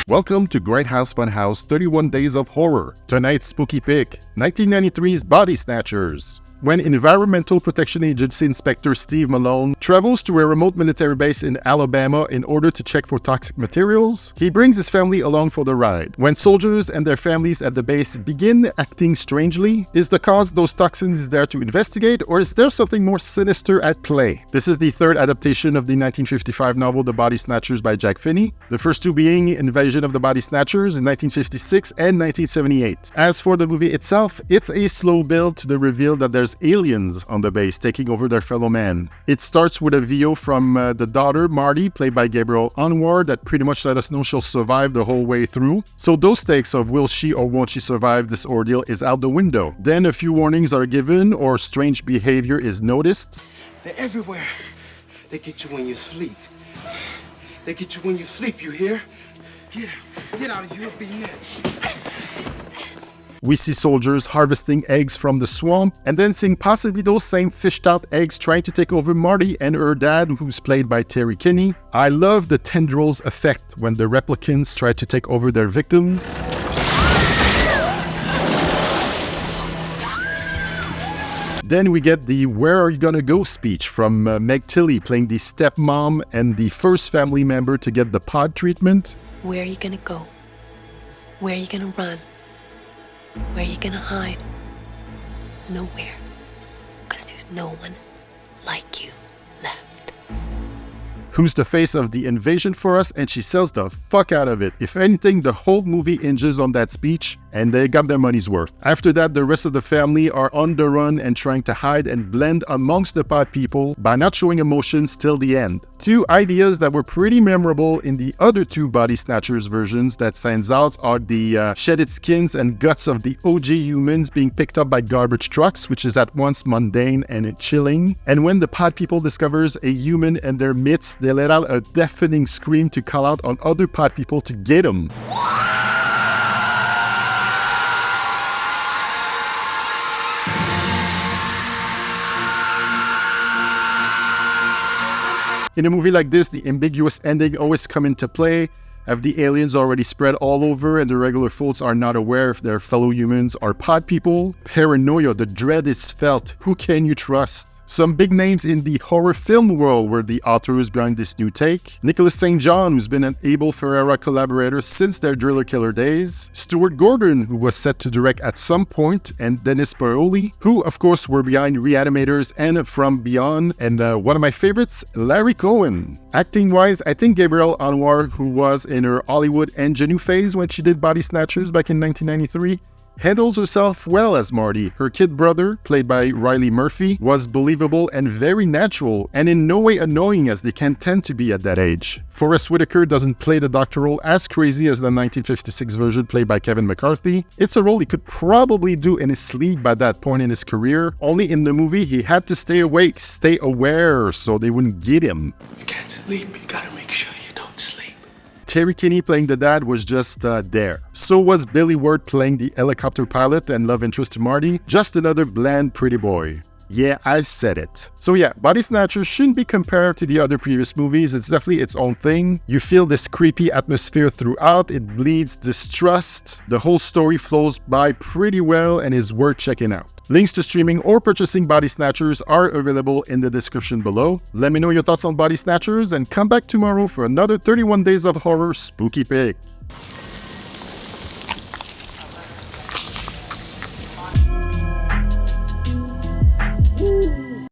Welcome to Grindhouse Funhouse 31 Days of Horror. Tonight's spooky pick, 1993's Body Snatchers. When Environmental Protection Agency Inspector Steve Malone travels to a remote military base in Alabama in order to check for toxic materials, he brings his family along for the ride. When soldiers and their families at the base begin acting strangely, is the cause those toxins there to investigate, or is there something more sinister at play? This is the third adaptation of the 1955 novel The Body Snatchers by Jack Finney, the first two being Invasion of the Body Snatchers in 1956 and 1978. As for the movie itself, it's a slow build to the reveal that there's aliens on the base taking over their fellow man. It starts with a VO from the daughter, Marty, played by Gabrielle Anwar, that pretty much let us know she'll survive the whole way through. So those stakes of will she or won't she survive this ordeal is out the window. Then a few warnings are given or strange behavior is noticed. They're everywhere. They get you when you sleep. They get you when you sleep, you hear? Get out of here, you'll be next. We see soldiers harvesting eggs from the swamp, and then seeing possibly those same fished-out eggs trying to take over Marty and her dad, who's played by Kinney. I love the tendrils effect when the replicants try to take over their victims. Then we get the "Where are you gonna go?" speech from Meg Tilly, playing the stepmom and the first family member to get the pod treatment. Where are you gonna go? Where are you gonna run? Where are you gonna hide? Nowhere. 'Cause there's no one like you left. Who's the face of the invasion for us, and she sells the fuck out of it. If anything, the whole movie hinges on that speech, and they got their money's worth. After that, the rest of the family are on the run and trying to hide and blend amongst the pod people by not showing emotions till the end. Two ideas that were pretty memorable in the other two Body Snatchers versions that stands out are the shedded skins and guts of the OG humans being picked up by garbage trucks, which is at once mundane and chilling. And when the pod people discovers a human in their midst, they let out a deafening scream to call out on other pod people to get them. In a movie like this, the ambiguous ending always come into play. Have the aliens already spread all over and the regular folks are not aware if their fellow humans are pod people? Paranoia, the dread is felt. Who can you trust? Some big names in the horror film world were the authors behind this new take. Nicholas St. John, who's been an Abel Ferrara collaborator since their Driller Killer days. Stuart Gordon, who was set to direct at some point, and Dennis Paoli, who of course were behind Reanimators and From Beyond. And one of my favorites, Larry Cohen. Acting-wise, I think Gabrielle Anwar, who was in her Hollywood ingenue phase when she did Body Snatchers back in 1993, handles herself well as Marty. Her kid brother, played by Riley Murphy, was believable and very natural, and in no way annoying as they can tend to be at that age. Forrest Whitaker doesn't play the doctor role as crazy as the 1956 version played by Kevin McCarthy. It's a role he could probably do in his sleep by that point in his career, only in the movie he had to stay awake, stay aware, so they wouldn't get him. You can't sleep, you gotta make sure you don't sleep. Kinney playing the dad was just there. So was Billy Wirth playing the helicopter pilot and love interest to Marty. Just another bland pretty boy. Yeah, I said it. So yeah, Body Snatchers shouldn't be compared to the other previous movies. It's definitely its own thing. You feel this creepy atmosphere throughout. It bleeds distrust. The whole story flows by pretty well and is worth checking out. Links to streaming or purchasing Body Snatchers are available in the description below. Let me know your thoughts on Body Snatchers and come back tomorrow for another 31 Days of Horror spooky pick.